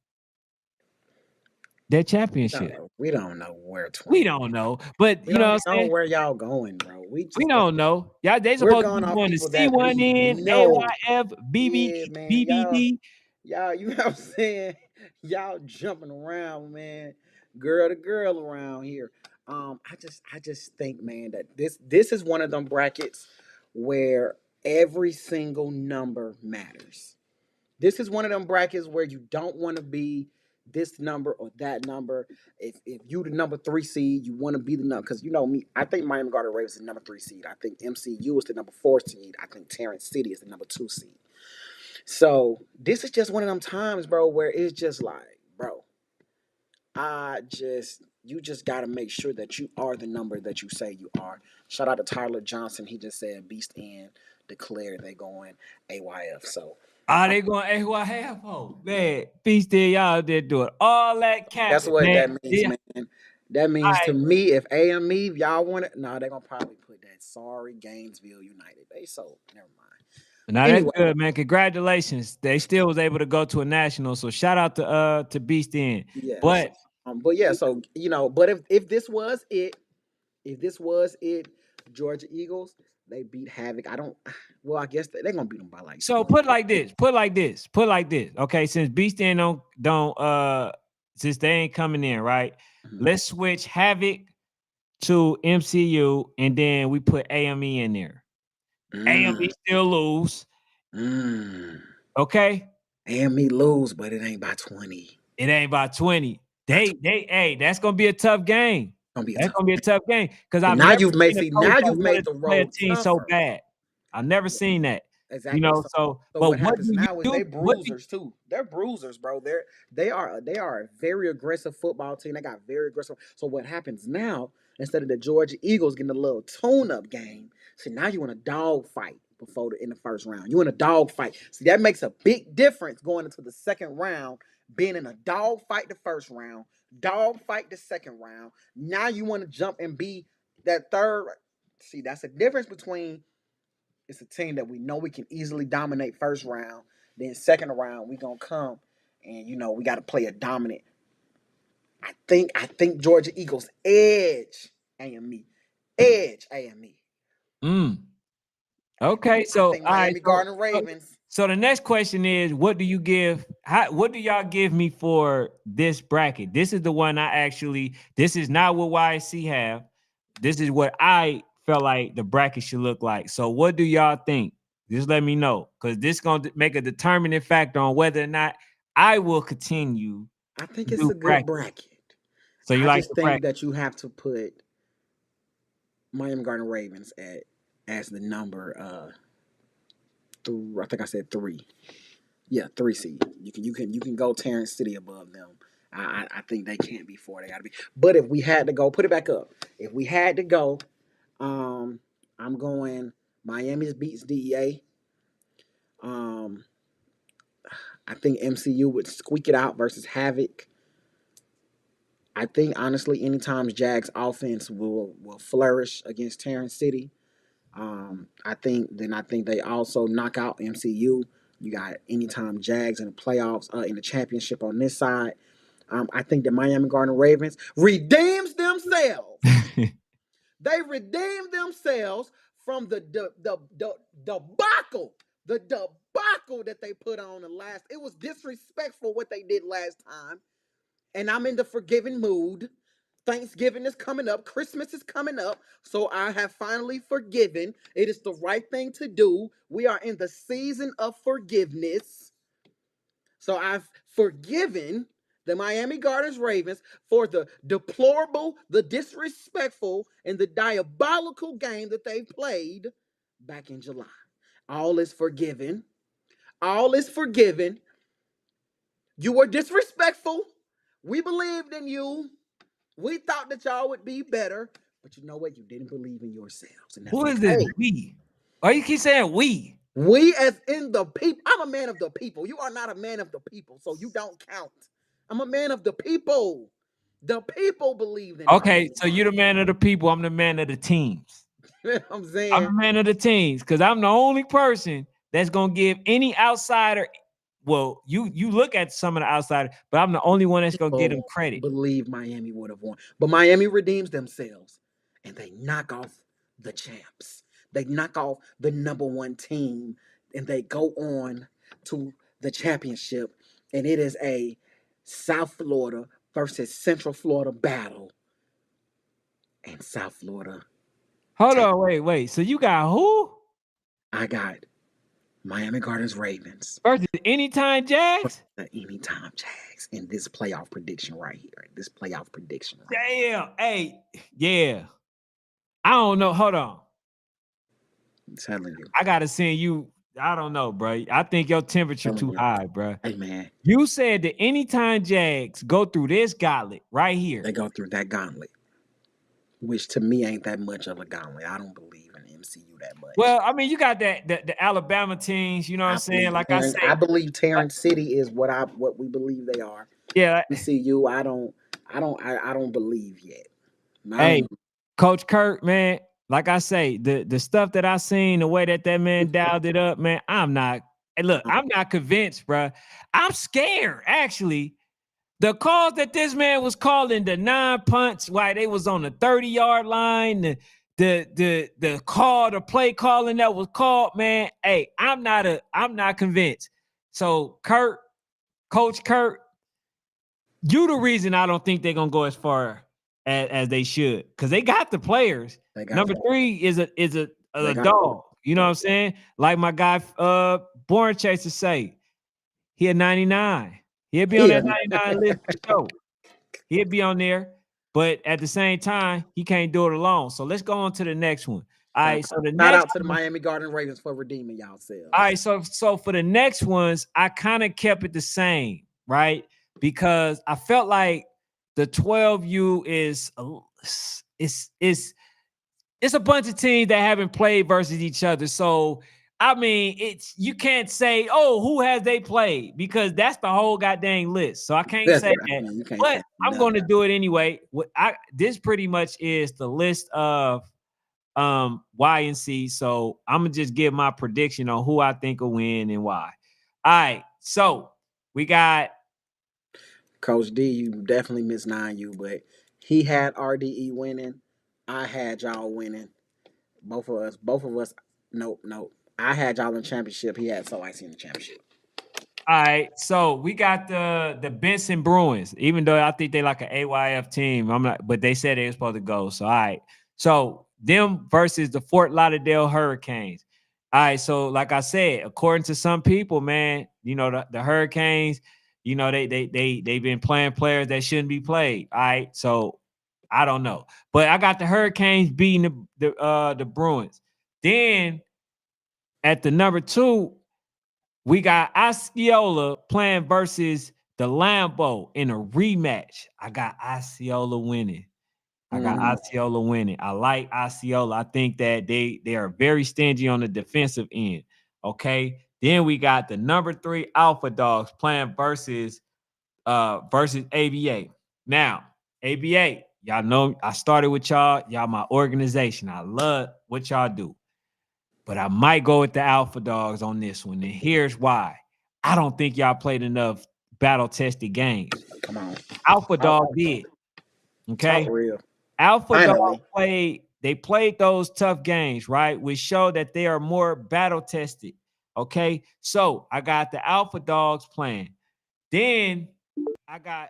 their championship. We don't know where We Twin. don't know, but We you know what don't I'm know saying? where y'all going, bro. We don't know. Y'all, they We're supposed to going be off doing the people that we C1N, know. AYF, Yeah, man. Y'all, BBD. y'all, you know what I'm saying? Y'all jumping around, man. Girl to girl around here. I just think, man, that this is one of them brackets where every single number matters. This is one of them brackets where you don't want to be this number or that number. If you the number 3 seed, you want to be the number, because you know me. I think Miami Garden Ravens is the number 3 seed. I think MCU is the number 4 seed. I think Terrence City is the number 2 seed. So this is just one of them times, bro, where it's just like, bro, you just gotta make sure that you are the number that you say you are. Shout out to Tyler Johnson. He just said Beast End declared they going AYF. So Are they going AYF? Oh, man. Beast there, y'all out there doing all that that's capping, what man. that means, Yeah. man. That All means to right. me, if AME, y'all want it, no, they're gonna probably put that sorry Gainesville United. They so never mind. Now that's Anyway, good, man. Congratulations. They still was able to go to a national. So shout out to Beast End. yes. But But yeah, so but if this was it, if this was it, Georgia Eagles, they beat Havoc. I don't. Well, I guess they're gonna beat them by like so 20. put like this, put like this, put like this. Okay, since Beast End don't since they ain't coming in, right? Mhm. Let's switch Havoc to MCU and then we put AME in there. AME Mm, still lose. mm. Okay. AME lose, but it ain't by 20. It ain't by 20. By Hey, that's gonna be a tough game. gonna be a That's tough. gonna be a tough game because And I've now never you've made seen a coach that wanted the to play a road team so tougher. bad. I've never Yeah, seen that. You exactly. know, so So but what what happens do you now is do? they What do bruisers too. They're bruisers, bro. They are a very aggressive football team. They got very aggressive. So what happens now? Instead of the Georgia Eagles getting a little tune-up game, so now you want a dog fight in the first round. You want a dog fight. See, that makes a big difference going into the second round, being in a dog fight the first round, dog fight the second round. Now you want to jump and be that third. See, that's the difference between, it's a team that we know we can easily dominate first round. Then second round, we gonna come and we got to play a dominant. I think Georgia Eagles AME, edge AME. mm, okay, I so think all right, Miami Garden Ravens. so the next question is what do you give what do y'all give me for this bracket? This is the one this is not what YC have. This is what I felt like the bracket should look like. So what do y'all think? Just let me know because this is gonna make a determining factor on whether or not I will continue I think to it's do a good bracket. bracket. So you I like just the think bracket? that you have to put Miami Garden Ravens as the number I think I said 3. Yeah, 3 seed. You can go Terrence City above them. I think they can't be 4. They got to be. But if we had to go, put it back up. If we had to go, um, I'm going Miami's beats DEA. Um, I think MCU would squeak it out versus Havoc. I think honestly, anytime Jags offense will flourish against Terrence City. I think they also knock out MCU. You got anytime Jags in the playoffs, in the championship on this side. I think the Miami Garden Ravens redeems themselves. They redeemed themselves from the debacle, the debacle that they put on the last. It was disrespectful what they did last time, and I'm in the forgiving mood. Thanksgiving is coming up. Christmas is coming up. So I have finally forgiven. It is the right thing to do. We are in the season of forgiveness. So I've forgiven the Miami Gardens Ravens for the deplorable, the disrespectful, and the diabolical game that they played back in July. All is forgiven. All is forgiven. You were disrespectful. We believed in you. We thought that y'all would be better, but you know what? You didn't believe in yourselves, and that's Who is this? okay. We. Why you keep saying we? We, as in the people, I'm a man of the people. You are not a man of the people, so you don't count. I'm a man of the people. The people believed in Okay, Miami so you're the Gardens. man of the people. I'm the man of the teams. You know what I'm I'm saying? the man of the teams because I'm the only person that's gonna give any outsider well, you look at some of the outsiders, but I'm the only one that's gonna get them People credit. believe Miami would have won, but Miami redeems themselves and they knock off the champs. They knock off the number one team, and they go on to the championship, and it is a South Florida versus Central Florida battle, and South Florida. Hold on, wait. So you got who I got Miami Gardens Ravens. versus Anytime Jags? The anytime Jags in this playoff prediction right here. This playoff prediction right Damn. Hey, yeah. I don't know. Hold on. I'm telling you. I gotta send you. I don't know, bro. I think your temperature Telling too you. high, bro. Hey man, You said that Anytime Jags go through this gauntlet right here. they go through that gauntlet, which to me ain't that much of a gauntlet. I don't believe in MCU that much. Well, I mean, you got the Alabama teams. You know what I'm saying? Like I said, I believe Terrence City is what we believe they are. yeah. MCU, I don't believe yet. Hey, Coach Kurt, man. Like I say, the stuff that I seen, the way that man dialed it up, man. I'm not. Hey, look, I'm not convinced, bro. I'm scared, actually. The calls that this man was calling, the 9 punts, while they was on the 30-yard line, the call, the play calling that was called, man. Hey, I'm not convinced. So Coach Kurt, you the reason I don't think they're gonna go as far as they should, because they got the players. Number 3 is a dog. You know what I'm saying? Like my guy Born Chaser say, he had 99. He'll be on that 99 list for sure. He'll be on there, but at the same time, he can't do it alone. So let's go on to the next one. All right. So the shout next out to the Miami Garden Ravens for redeeming yourselves. All right. So for the next ones, I kind of kept it the same, right? Because I felt like the 12U is it's a bunch of teams that haven't played versus each other. So I mean, you can't say, oh, who has they played? Because that's the whole goddamn list. So I can't say that. But I'm going to do it anyway. This pretty much is the list of YNC. So I'm gonna just give my prediction on who I think will win and why. All right. So we got Coach D. You definitely missed 9U, but he had RDE winning. I had y'all winning. Both of us. Nope. I had y'all in the championship. He had So Icy in the championship. All right, so we got the Benson Bruins, even though I think they like an AYF team. I'm not, but they said they were supposed to go. So all right, so them versus the Fort Lauderdale Hurricanes. All right, so like I said, according to some people, man, you know the Hurricanes, you know they've been playing players that shouldn't be played. All right, so I don't know, but I got the Hurricanes beating the Bruins. Then at the number 2, we got Osceola playing versus the Lambeau in a rematch. I got Osceola winning. I like Osceola. I think that they are very stingy on the defensive end. Okay. Then we got the number 3 Alpha Dogs playing versus ABA. Now, ABA, y'all know I started with y'all. Y'all my organization. I love what y'all do. But I might go with the Alpha Dogs on this one. And here's why. I don't think y'all played enough battle-tested games. Come on. Alpha Dog did. Okay? Real. Alpha Dog played those tough games, right? Which show that they are more battle-tested. Okay? So I got the Alpha Dogs playing. Then I got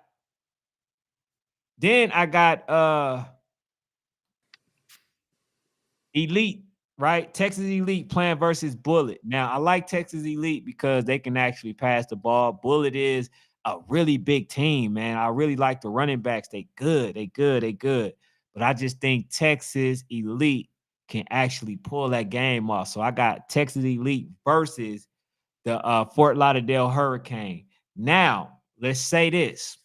Elite. Right? Texas Elite playing versus Bullet. Now, I like Texas Elite because they can actually pass the ball. Bullet is a really big team, man. I really like the running backs. They good. But I just think Texas Elite can actually pull that game off. So I got Texas Elite versus the Fort Lauderdale Hurricane. Now, let's say this.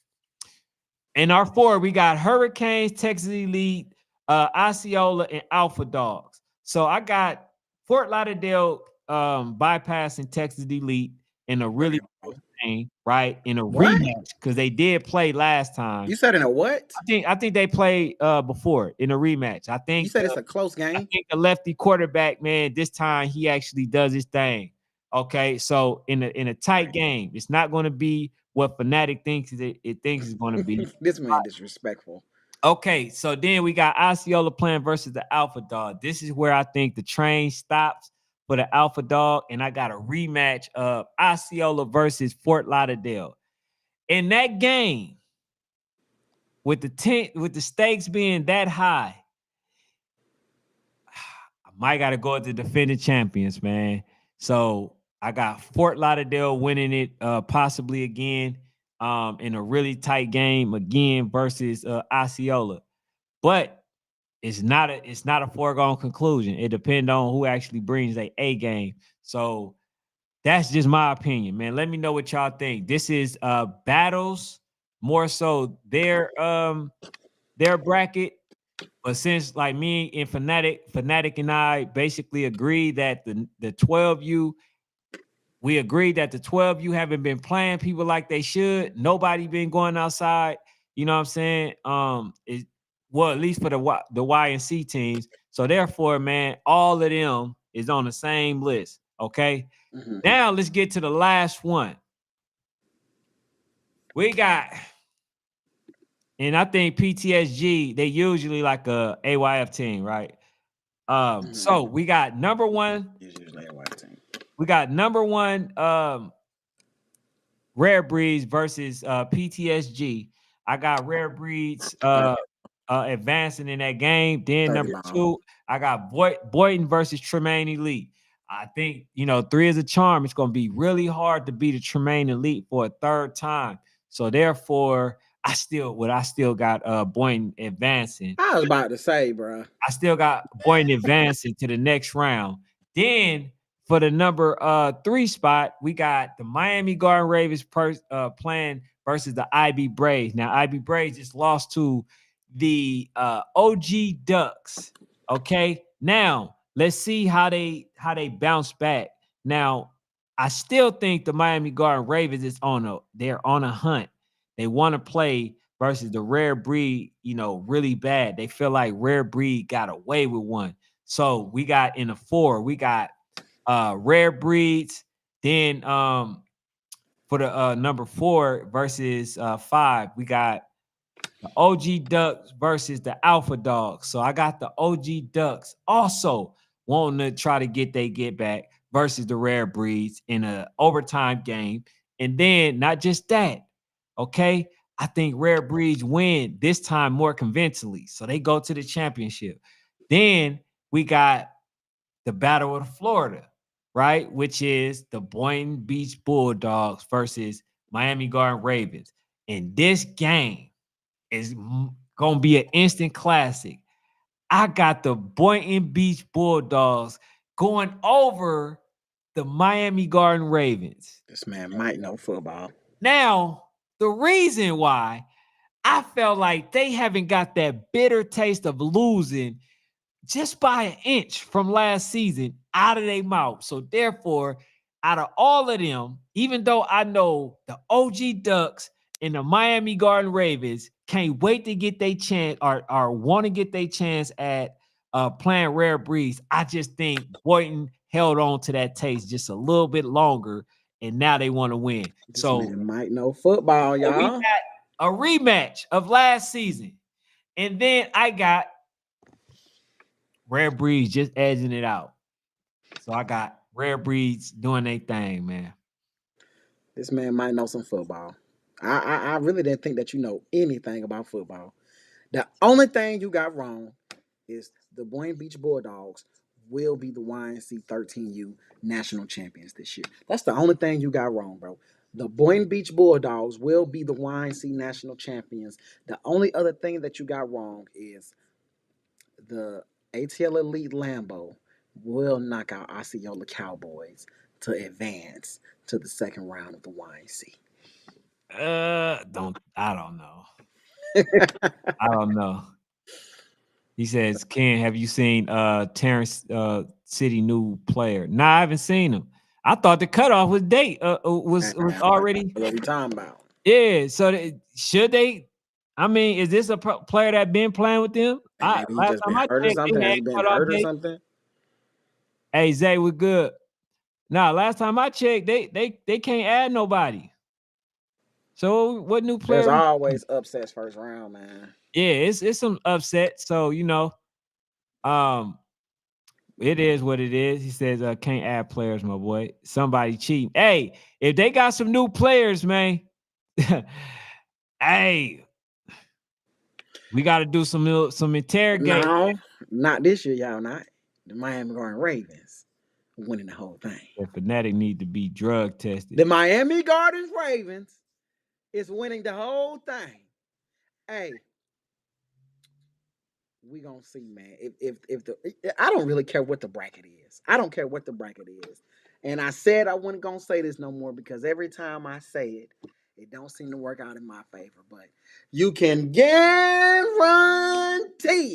In our 4, we got Hurricanes, Texas Elite, Osceola, and Alpha Dogs. So I got Fort Lauderdale bypassing Texas Elite in a really game, right? In a rematch, because they did play last time. You said in a what? I think they played before in a rematch. I think you said it's a close game. I think the lefty quarterback, man, this time he actually does his thing. Okay, so in a tight game, it's not going to be what Fnatic thinks it thinks it's going to be. This man disrespectful. Okay, so then we got Osceola playing versus the Alpha Dog. This is where I think the train stops for the Alpha Dog, and I got a rematch of Osceola versus Fort Lauderdale. In that game, with the stakes being that high, I might got to go with the defending champions, man. So I got Fort Lauderdale winning it, possibly again, in a really tight game again versus Osceola. But it's not a foregone conclusion. It depends on who actually brings a game. So that's just my opinion, man. Let me know what y'all think. This is battles more so their bracket. But since like me and Fnatic and I basically agreed that the 12U, we agreed that the 12U haven't been playing people like they should. Nobody been going outside. You know what I'm saying? Well, at least for the YNC teams. So therefore, man, all of them is on the same list. Okay. Mhm. Now let's get to the last one. We got, and I think PTSG, they usually like a AYF team, right? So we got number one. It's usually a white team. We got number one Rare Breeds versus PTSG. I got Rare Breeds advancing in that game. Then 30 number bomb. two, I got Boyden versus Tremaine Elite. I think, 3 is a charm. It's going to be really hard to beat a Tremaine Elite for a third time. So therefore, I still got Boyden advancing. I was about to say, bro. I still got Boyden advancing to the next round. Then for the number 3 spot, we got the Miami Garden Ravens playing versus the IB Braves. Now, IB Braves just lost to the OG Ducks. Okay. Now, let's see how they bounce back. Now, I still think the Miami Garden Ravens they're on a hunt. They want to play versus the Rare Breed, really bad. They feel like Rare Breed got away with one. So we got in the 4, we got Rare Breeds. Then for the number 4 versus 5, we got the OG Ducks versus the Alpha Dogs. So I got the OG Ducks also wanting to try to get back versus the Rare Breeds in an overtime game. And then not just that, okay? I think Rare Breeds win this time more convincingly. So they go to the championship. Then we got the Battle of Florida, right? Which is the Boynton Beach Bulldogs versus Miami Garden Ravens. And this game is going to be an instant classic. I got the Boynton Beach Bulldogs going over the Miami Garden Ravens. This man might know football. Now, the reason why I felt like they haven't got that bitter taste of losing just by an inch from last season out of their mouth. So therefore, out of all of them, even though I know the OG Ducks and the Miami Garden Ravens can't wait to get their chance or want to get their chance at playing Rare Breeds, I just think Boynton held on to that taste just a little bit longer, and now they want to win. This So man might know football, we y'all. got a rematch of last season. And then I got Rare Breeds just edging it out. So I got Rare Breeds doing their thing, man. This man might know some football. I really didn't think that you know anything about football. The only thing you got wrong is the Boynton Beach Bulldogs will be the YNC 13U national champions this year. That's the only thing you got wrong, bro. The Boynton Beach Bulldogs will be the YNC national champions. The only other thing that you got wrong is the ATL Elite Lambo will knock out Osceola Cowboys to advance to the second round of the YNC. I don't know. I don't know. He says, Ken, have you seen Terrence City new player? Nah, I haven't seen him. I thought the cutoff was was already. What are we talking about? Yeah. So should they? I mean, is this a player that been playing with them? Maybe he Last just time been I hurt or checked, something. they Has had he been cutoff hurt or date. something? Hey Zay, we're good. Nah, last time I checked, they can't add nobody. So what new There's player? always upsets first round, man. Yeah, it's some upset. So um, it is what it is. He says, can't add players, my boy. Somebody cheating. Hey, if they got some new players, man, hey, we got to do some interrogate. No, not this year, y'all. Not the Miami Garden Ravens winning the whole thing. The fanatic need to be drug tested. The Miami Gardens Ravens is winning the whole thing. Hey, we gonna see, man. If the I don't really care what the bracket is. I don't care what the bracket is. And I said I wasn't gonna say this no more because every time I say it, it don't seem to work out in my favor. But you can guarantee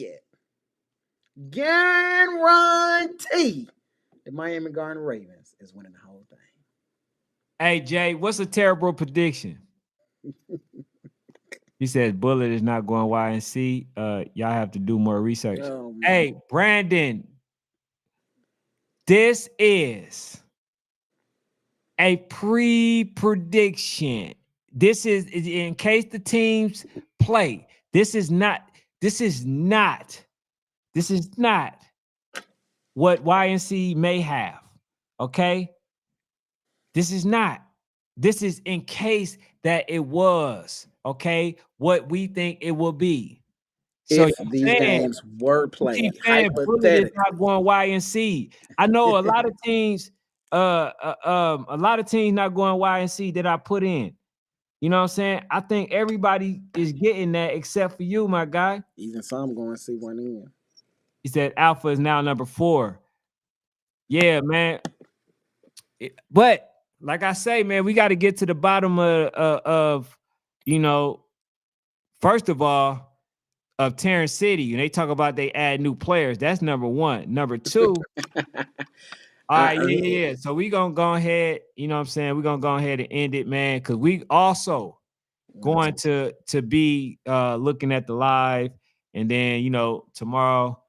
it. Guarantee the Miami Garden Ravens is winning the whole thing. Hey Jay, what's a terrible prediction? He says Bullet is not going YNC. Y'all have to do more research. Oh, Hey, Brandon, this is a pre-prediction. This is in case the teams play. This is not what YNC may have. Okay? This is not. This is in case that it was, okay, what we think it will be. So if these games were played, Bullet is hypothetically, not going YNC. I know a lot of teams, a lot of teams not going YNC that I put in. You know what I'm saying? I think everybody is getting that except for you, my guy. even some going to see one in. He said Alpha is now number 4. Yeah, man. But like I say, man, we got to get to the bottom of first of all, of Terrence City. And they talk about they add new players. That's number 1. Number 2. All right, yeah. So we gonna go ahead, you know what I'm saying? We're gonna go ahead and end it, man, because we also going to be looking at the live, and then tomorrow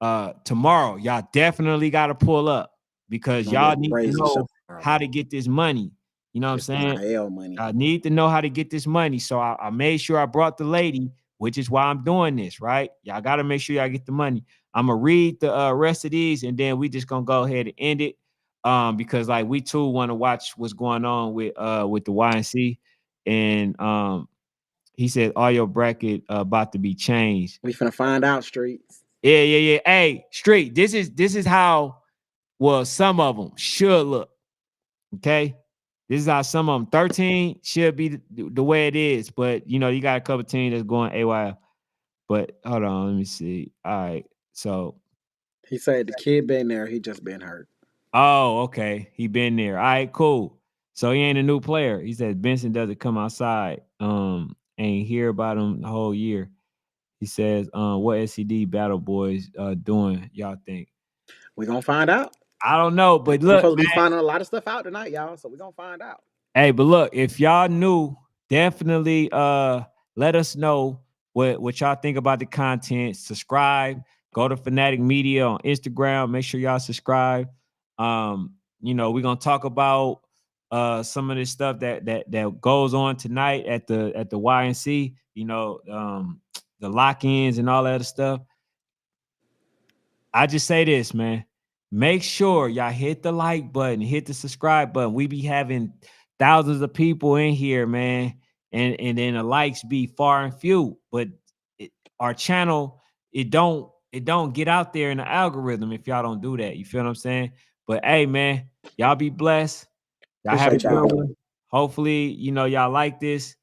y'all definitely got to pull up because y'all need to know how to get this money. You know what I'm saying? Money. I need to know how to get this money. So I made sure I brought the lady, which is why I'm doing this, right? Y'all got to make sure y'all get the money. I'm gonna read the rest of these, and then we just gonna go ahead and end it. Because like we too want to watch what's going on with the YNC. And he said all your bracket about to be changed. We finna find out, Streets. Yeah. Hey, Street, this is how some of them should look. Okay. This is how some of them 13 should be the way it is. But you got a couple teams that's going AYL. But hold on, let me see. All right. So he said the kid been there, he just been hurt. Oh, okay. He been there. All right, cool. So he ain't a new player. He said Benson doesn't come outside. Ain't hear about him the whole year. He says, what SCD Battle Boys doing, y'all think? We're gonna find out. I don't know, but We're look, supposed to be finding a lot of stuff out tonight, y'all. So we're gonna find out. Hey, but look, if y'all knew, definitely let us know what y'all think about the content. Subscribe, go to Fanatic Media on Instagram. Make sure y'all subscribe. We're gonna talk about some of this stuff that goes on tonight at the YNC, the lock-ins and all that other stuff. I just say this, man. Make sure y'all hit the like button, hit the subscribe button. We be having thousands of people in here, man, and then the likes be far and few. But our channel, it don't get out there in the algorithm if y'all don't do that. You feel what I'm saying? But hey, man, y'all be blessed. Y'all have a good one. Hopefully, y'all like this.